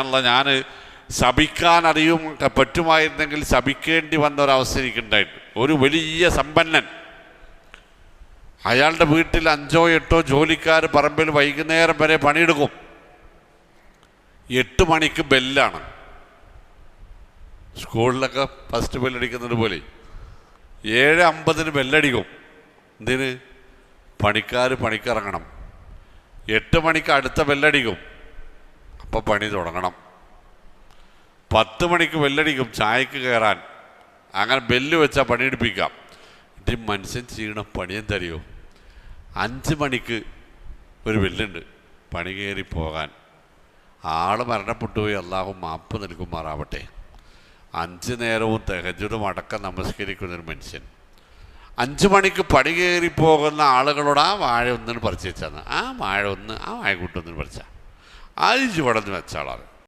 അല്ലാ ഞാൻ ശപിക്കാൻ അറിയും പറ്റുമായിരുന്നെങ്കിൽ ശപിക്കേണ്ടി വന്ന ഒരവസ്ഥ എനിക്കുണ്ടായിട്ടുണ്ട്. ഒരു വലിയ സമ്പന്നൻ, അയാളുടെ വീട്ടിൽ 5 or 8 ജോലിക്കാർ പറമ്പിൽ വൈകുന്നേരം വരെ പണിയെടുക്കും. 8 മണിക്ക് ബെല്ലാണ്. സ്കൂളിലൊക്കെ ഫസ്റ്റ് ബെല്ലടിക്കുന്നത് പോലെ 7:50 ബെല്ലടിക്കും. എന്തിന്? പണിക്കാർ പണിക്കിറങ്ങണം. 8 മണിക്ക് അടുത്ത ബെല്ലടിക്കും, അപ്പോൾ പണി തുടങ്ങണം. 10 മണിക്ക് ബെല്ലടിക്കും ചായക്ക് കയറാൻ. അങ്ങനെ ബെല്ല് വെച്ചാൽ പണിയെടുപ്പിക്കാം. ഇത് മനുഷ്യൻ ചെയ്യണം പണി എന്തറിയോ? 5 മണിക്ക് ഒരു ബെല്ലുണ്ട് പണി കയറി പോകാൻ. ആൾ മരണപ്പെട്ടു പോയി, അള്ളാഹു മാപ്പ് നൽകുമാറാവട്ടെ. 5 നേരവും തഹജ്ജുദും അടക്കം നമസ്കരിക്കുന്നൊരു മനുഷ്യൻ 5 മണിക്ക് പണി കയറി പോകുന്ന ആളുകളോട് ആ വാഴ ഒന്നിന് പറിച്ച് വെച്ചാൽ, ആ വാഴ കൂട്ടൊന്നിന് പറിച്ചാൽ 5 വടന്ന് വെച്ചാളാണ്.